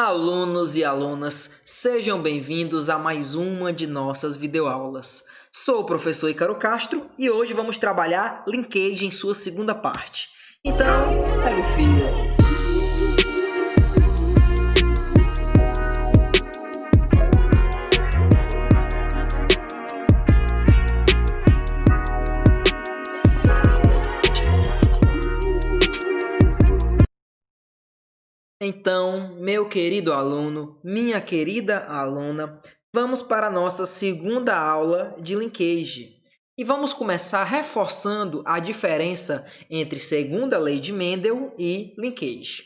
Alunos e alunas, sejam bem-vindos a mais uma de nossas videoaulas. Sou o professor Ícaro Castro e hoje vamos trabalhar linkage em sua segunda parte. Então, segue o fio. Então, meu querido aluno, minha querida aluna, vamos para a nossa segunda aula de linkage. E vamos começar reforçando a diferença entre segunda lei de Mendel e linkage.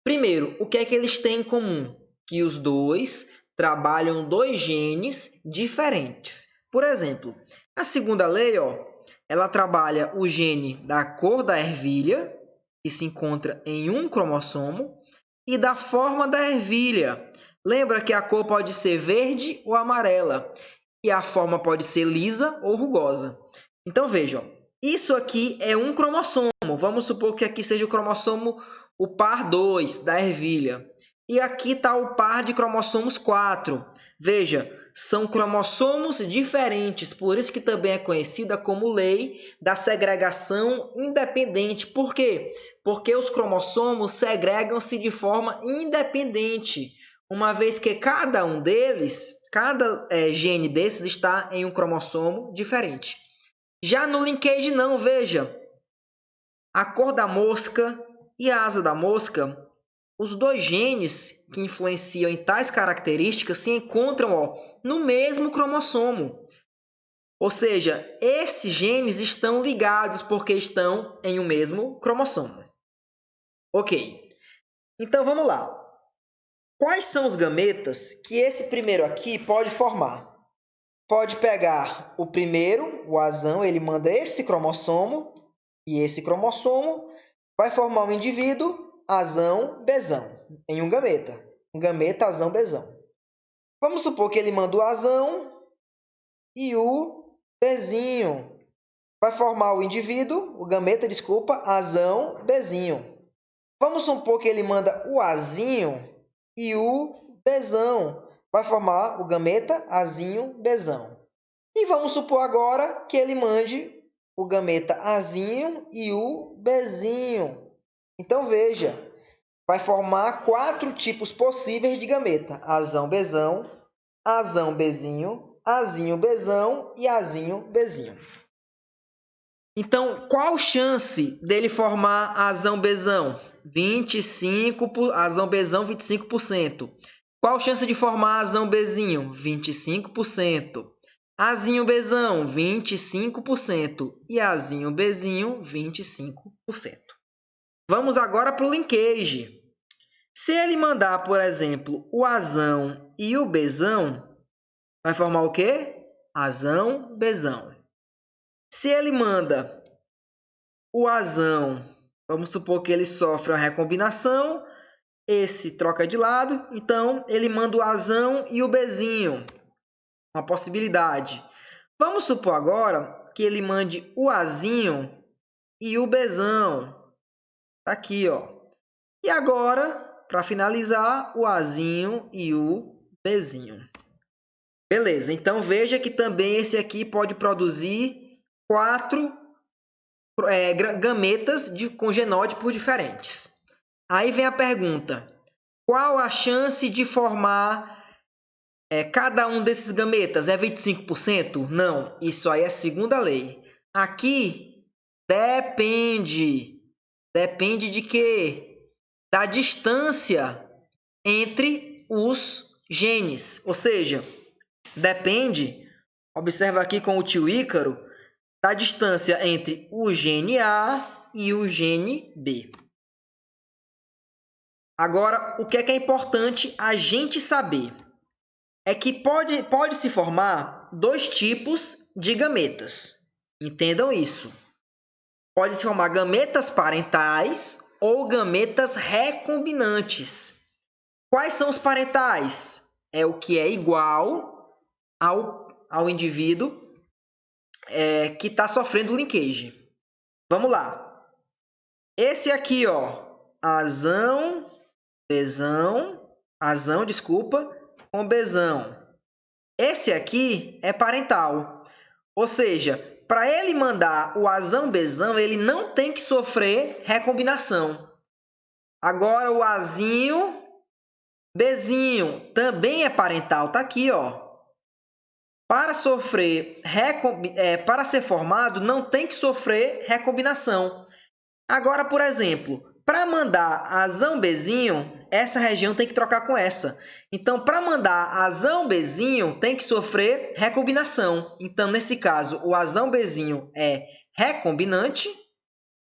Primeiro, o que é que eles têm em comum? Que os dois trabalham dois genes diferentes. Por exemplo, a segunda lei, ela trabalha o gene da cor da ervilha, que se encontra em um cromossomo, e da forma da ervilha. Lembra que a cor pode ser verde ou amarela, e a forma pode ser lisa ou rugosa. Então, vejam, isso aqui é um cromossomo. Vamos supor que aqui seja o cromossomo, o par 2 da ervilha. E aqui está o par de cromossomos 4. Veja, são cromossomos diferentes, por isso que também é conhecida como lei da segregação independente. Por quê? Porque os cromossomos segregam-se de forma independente, uma vez que cada um deles, cada gene desses está em um cromossomo diferente. Já no linkage não, veja, a cor da mosca e a asa da mosca, os dois genes que influenciam em tais características se encontram no mesmo cromossomo. Ou seja, esses genes estão ligados porque estão em um mesmo cromossomo. Ok, então vamos lá. Quais são os gametas que esse primeiro aqui pode formar? Pode pegar o primeiro, o azão, ele manda esse cromossomo, e esse cromossomo vai formar um indivíduo azão, bezão, em um gameta. Um gameta azão, bezão. Vamos supor que ele manda o azão e o bezinho. Vai formar o indivíduo, o gameta, desculpa, azão, bezinho. Vamos supor que ele manda o azinho e o bezão. Vai formar o gameta azinho, bezão. E vamos supor agora que ele mande o gameta azinho e o bezinho. Então, veja, vai formar 4 tipos possíveis de gameta. Azão, bezão, azão, bezinho, azinho, bezão e azinho, bezinho. Então, qual chance dele formar azão, bezão? 25%, azão, bezão, 25%. Qual chance de formar azão, bezinho? 25%. Azinho, bezão, 25%. E azinho, bezinho, 25%. Vamos agora para o linkage. Se ele mandar, por exemplo, o azão e o bezão, vai formar o quê? Azão, bezão. Se ele manda o azão, vamos supor que ele sofre uma recombinação, esse troca de lado, então ele manda o azão e o bezinho, uma possibilidade. Vamos supor agora que ele mande o azinho e o bezão, tá aqui, ó. E agora, para finalizar, o azinho e o bezinho. Beleza, então veja que também esse aqui pode produzir 4 gametas com genótipos diferentes. Aí vem a pergunta, qual a chance de formar cada um desses gametas? É 25%? Não, isso aí é a segunda lei. Aqui depende. Depende de quê? Da distância entre os genes. Ou seja, depende, observa aqui com o tio Ícaro, da distância entre o gene A e o gene B. Agora, o que é importante a gente saber? É que pode se formar 2 tipos de gametas. Entendam isso. Pode se formar gametas parentais ou gametas recombinantes. Quais são os parentais? É o que é igual ao indivíduo que está sofrendo linkage. Vamos lá. Esse aqui, azão, bezão, Azão, desculpa, com Bzão. Esse aqui é parental. Ou seja, para ele mandar o Azão Bzão, ele não tem que sofrer recombinação. Agora o Azinho Bzinho também é parental. Tá aqui, ó. Para ser formado, não tem que sofrer recombinação. Agora, por exemplo, para mandar Azão Bzinho, essa região tem que trocar com essa. Então, para mandar Azão Bzinho, tem que sofrer recombinação. Então, nesse caso, o Azão Bzinho é recombinante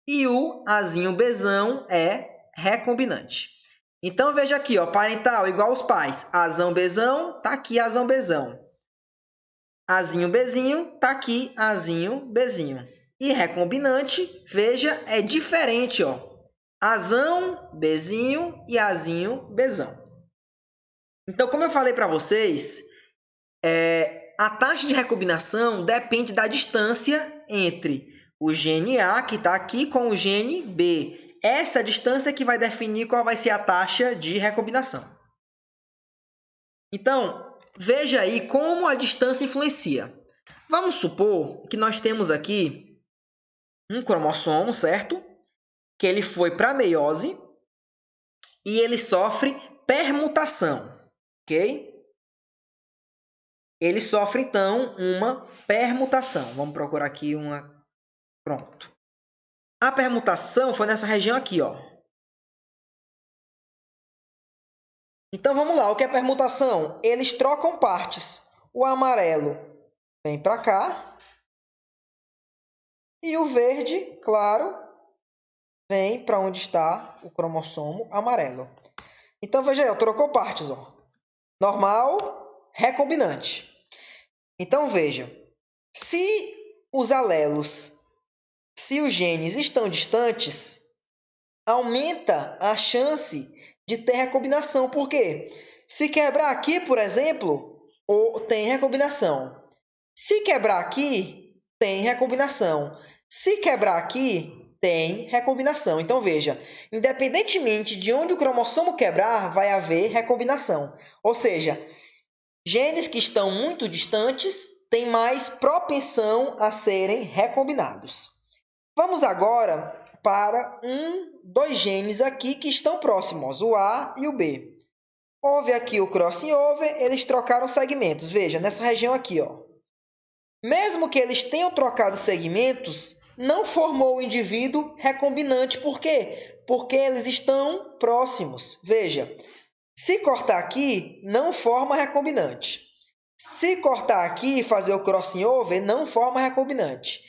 e o Azinho Bzão é recombinante. Então, veja aqui, ó, parental igual aos pais. Azão Bzão, tá aqui Azão Bzão. Azinho Bzinho, tá aqui Azinho Bzinho. E recombinante, veja, é diferente, ó. Azão Bzinho e Azinho Bzão. Então, como eu falei para vocês, a taxa de recombinação depende da distância entre o gene A, que está aqui, com o gene B. Essa distância que vai definir qual vai ser a taxa de recombinação. Então, veja aí como a distância influencia. Vamos supor que nós temos aqui um cromossomo, certo? Que ele foi para a meiose e ele sofre permutação, ok? Ele sofre, então, uma permutação. Vamos procurar aqui uma... Pronto. A permutação foi nessa região aqui, ó. Então, vamos lá. O que é permutação? Eles trocam partes. O amarelo vem para cá. E o verde, claro, vem para onde está o cromossomo amarelo. Então, veja aí, trocou partes, ó. Normal, recombinante. Então, veja. Se os alelos, se os genes estão distantes, aumenta a chance de ter recombinação. Por quê? Se quebrar aqui, por exemplo, tem recombinação. Se quebrar aqui, tem recombinação. Se quebrar aqui, tem recombinação. Então, veja, independentemente de onde o cromossomo quebrar, vai haver recombinação. Ou seja, genes que estão muito distantes têm mais propensão a serem recombinados. Vamos agora para dois genes aqui que estão próximos, o A e o B. Houve aqui o crossing over, eles trocaram segmentos. Veja, nessa região aqui, ó. Mesmo que eles tenham trocado segmentos, não formou o indivíduo recombinante. Por quê? Porque eles estão próximos. Veja, se cortar aqui, não forma recombinante. Se cortar aqui e fazer o crossing over, não forma recombinante.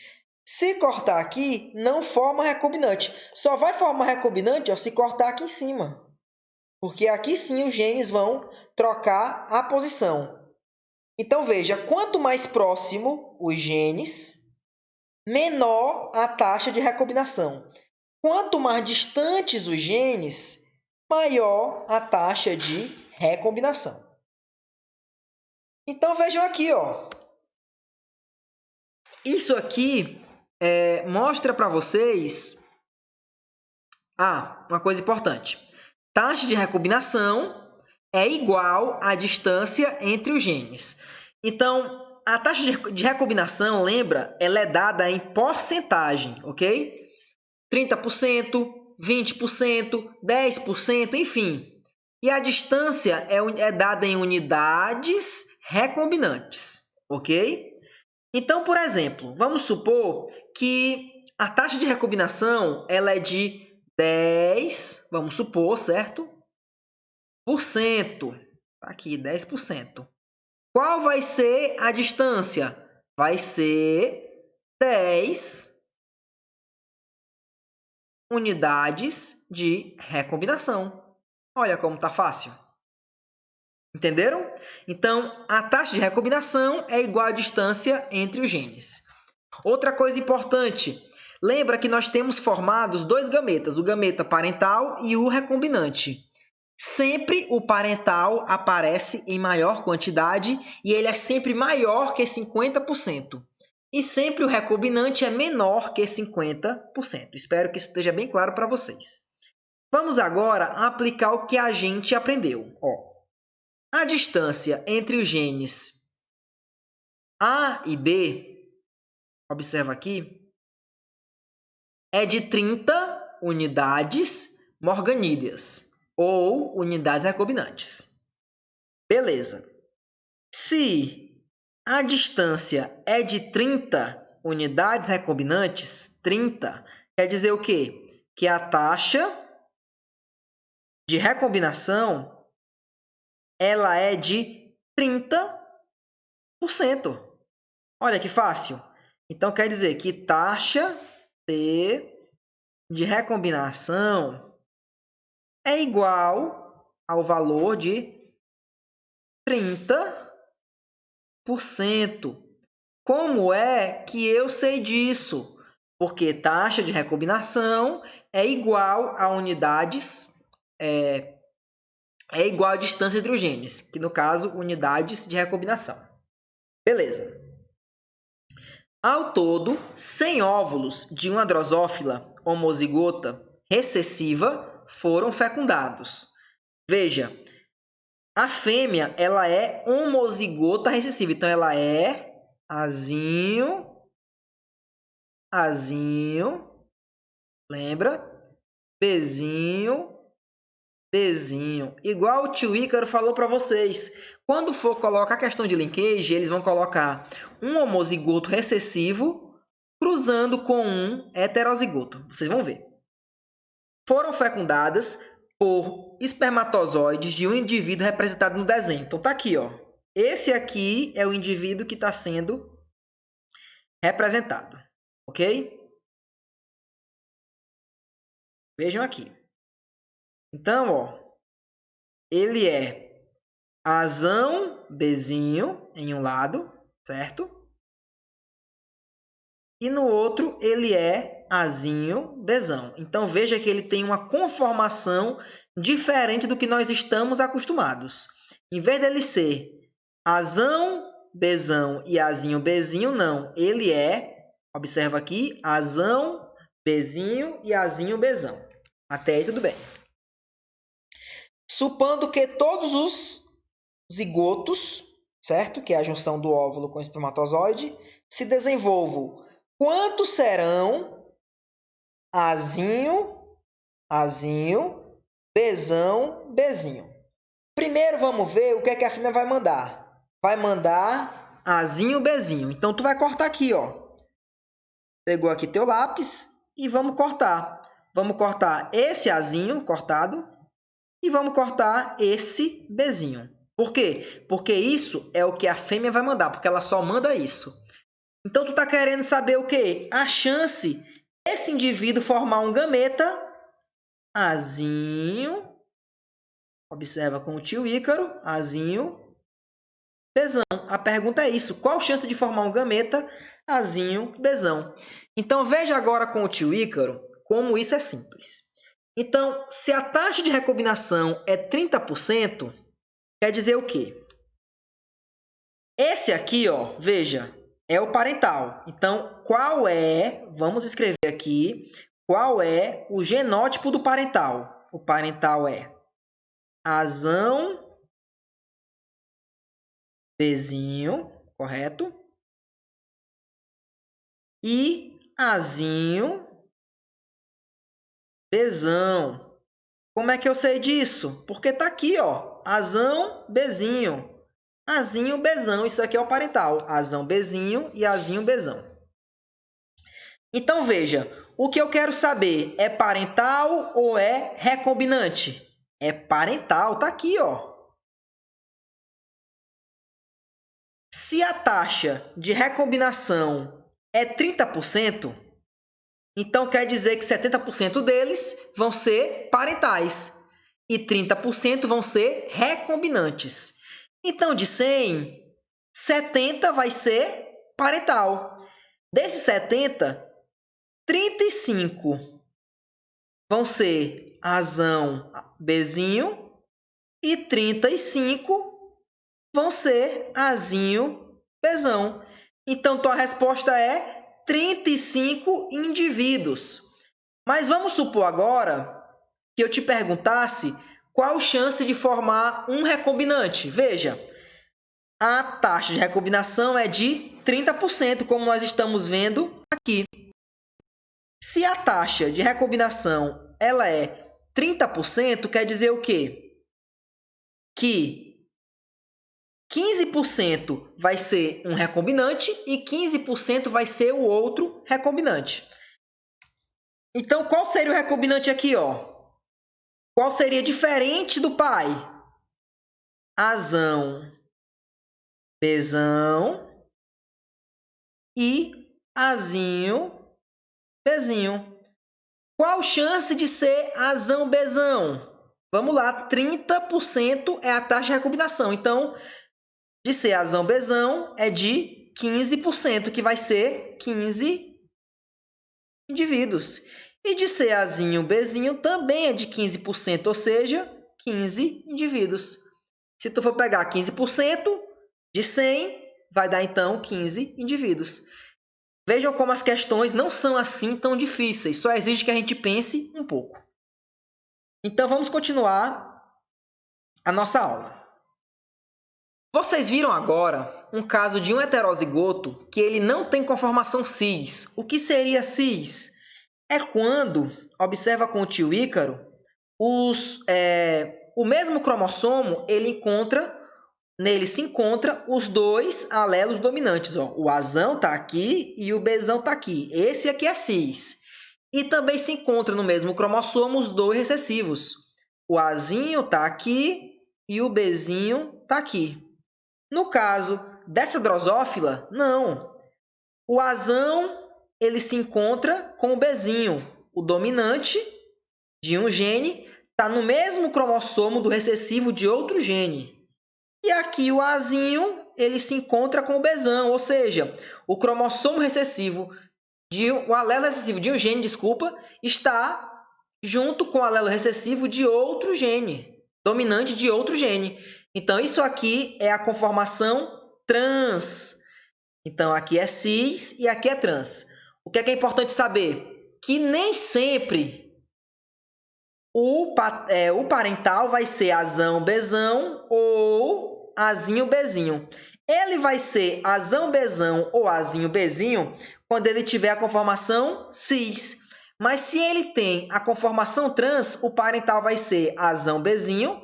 Se cortar aqui, não forma recombinante. Só vai formar recombinante, ó, se cortar aqui em cima. Porque aqui sim os genes vão trocar a posição. Então, veja, quanto mais próximo os genes, menor a taxa de recombinação. Quanto mais distantes os genes, maior a taxa de recombinação. Então, vejam aqui, ó. Isso aqui mostra para vocês uma coisa importante. Taxa de recombinação é igual à distância entre os genes. Então, a taxa de recombinação, lembra, ela é dada em porcentagem, ok? 30%, 20%, 10%, enfim. E a distância é dada em unidades recombinantes, ok? Então, por exemplo, vamos supor que a taxa de recombinação ela é de 10, vamos supor, certo? Aqui, 10%. Qual vai ser a distância? Vai ser 10 unidades de recombinação. Olha como está fácil. Entenderam? Então, a taxa de recombinação é igual à distância entre os genes. Outra coisa importante, lembra que nós temos formados dois gametas, o gameta parental e o recombinante. Sempre o parental aparece em maior quantidade e ele é sempre maior que 50%. E sempre o recombinante é menor que 50%. Espero que isso esteja bem claro para vocês. Vamos agora aplicar o que a gente aprendeu. A distância entre os genes A e B, observa aqui, é de 30 unidades morganídeas, ou unidades recombinantes. Beleza. Se a distância é de 30 unidades recombinantes, 30, quer dizer o quê? Que a taxa de recombinação ela é de 30%. Olha que fácil. Então, quer dizer que taxa T de recombinação é igual ao valor de 30%. Como é que eu sei disso? Porque taxa de recombinação é igual a unidades, é igual a distância entre os genes, que no caso, unidades de recombinação. Beleza. Ao todo, 100 óvulos de uma drosófila homozigota recessiva foram fecundados. Veja, a fêmea ela é homozigota recessiva, então ela é Azinho, lembra? Bzinho, igual o tio Ícaro falou para vocês. Quando for colocar a questão de linkage, eles vão colocar um homozigoto recessivo cruzando com um heterozigoto. Vocês vão ver. Foram fecundadas por espermatozoides de um indivíduo representado no desenho. Então, tá aqui, ó. Esse aqui é o indivíduo que está sendo representado, ok? Vejam aqui. Então, ó, ele é Azão, Bzinho, em um lado, certo? E no outro, ele é Azinho, Bzão. Então, veja que ele tem uma conformação diferente do que nós estamos acostumados. Em vez dele ser Azão, Bzão e Azinho, Bzinho, não. Ele é, observa aqui, Azão, Bzinho e Azinho, Bzão. Até aí tudo bem. Supondo que todos os zigotos, certo? Que é a junção do óvulo com o espermatozoide, se desenvolvam. Quantos serão Azinho, Bzão, Bzinho? Primeiro vamos ver o que é que a fêmea vai mandar. Vai mandar Azinho, Bzinho. Então, tu vai cortar aqui, ó. Pegou aqui teu lápis e vamos cortar. Vamos cortar esse Azinho cortado e vamos cortar esse Bzinho. Por quê? Porque isso é o que a fêmea vai mandar, porque ela só manda isso. Então, tu tá querendo saber o quê? A chance desse indivíduo formar um gameta Azinho. Observa com o tio Ícaro, Azinho, Bzão. A pergunta é isso. Qual a chance de formar um gameta Azinho, Bzão? Então, veja agora com o tio Ícaro como isso é simples. Então, se a taxa de recombinação é 30%, quer dizer o quê? Esse aqui, ó, veja, é o parental. Então, qual é, vamos escrever aqui, qual é o genótipo do parental? O parental é Azão, Bzinho, correto? E Azinho, Bzão. Como é que eu sei disso? Porque tá aqui, ó, Azão, Bzinho. Azinho, Bzão. Isso aqui é o parental. Azão, Bzinho e Azinho, Bzão. Então, veja, o que eu quero saber é parental ou é recombinante? É parental, tá aqui, ó. Se a taxa de recombinação é 30%, então quer dizer que 70% deles vão ser parentais e 30% vão ser recombinantes. Então, de 100, 70 vai ser parental. Desses 70, 35 vão ser Azão, Bzinho e 35 vão ser Azinho, Bzão. Então, tua resposta é 35 indivíduos. Mas vamos supor agora que eu te perguntasse qual a chance de formar um recombinante? Veja, a taxa de recombinação é de 30%, como nós estamos vendo aqui. Se a taxa de recombinação ela é 30%, quer dizer o quê? Que 15% vai ser um recombinante e 15% vai ser o outro recombinante. Então, qual seria o recombinante aqui, ó? Qual seria diferente do pai? Azão, Bzão e Azinho, Bzinho. Qual chance de ser Azão, Bzão? Vamos lá, 30% é a taxa de recombinação. Então, de ser Azão, Bzão é de 15%, que vai ser 15 indivíduos. E de ser Azinho, Bzinho também é de 15%, ou seja, 15 indivíduos. Se tu for pegar 15% de 100, vai dar então 15 indivíduos. Vejam como as questões não são assim tão difíceis, só exige que a gente pense um pouco. Então, vamos continuar a nossa aula. Vocês viram agora um caso de um heterozigoto que ele não tem conformação cis. O que seria cis? É quando, observa com o tio Ícaro, o mesmo cromossomo nele se encontra os dois alelos dominantes. Ó. O Azão está aqui e o Bzão está aqui. Esse aqui é cis. E também se encontra no mesmo cromossomo os dois recessivos. O Azinho está aqui e o Bzinho está aqui. No caso dessa drosófila, não. O Azão ele se encontra com o Bzinho. O dominante de um gene está no mesmo cromossomo do recessivo de outro gene. E aqui o Azinho ele se encontra com o Bzão, ou seja, o cromossomo recessivo o alelo recessivo de um gene, está junto com o alelo recessivo de outro gene, dominante de outro gene. Então, isso aqui é a conformação trans. Então, aqui é cis e aqui é trans. O que é importante saber? Que nem sempre o parental vai ser Azão, Bzão ou Azinho, Bzinho. Ele vai ser Azão, Bzão ou Azinho, Bzinho quando ele tiver a conformação cis. Mas se ele tem a conformação trans, o parental vai ser Azão, Bzinho,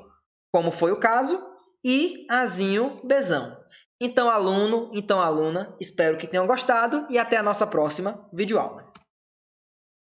como foi o caso, e Azinho, Bzão. Então, aluno, então, aluna, espero que tenham gostado e até a nossa próxima videoaula.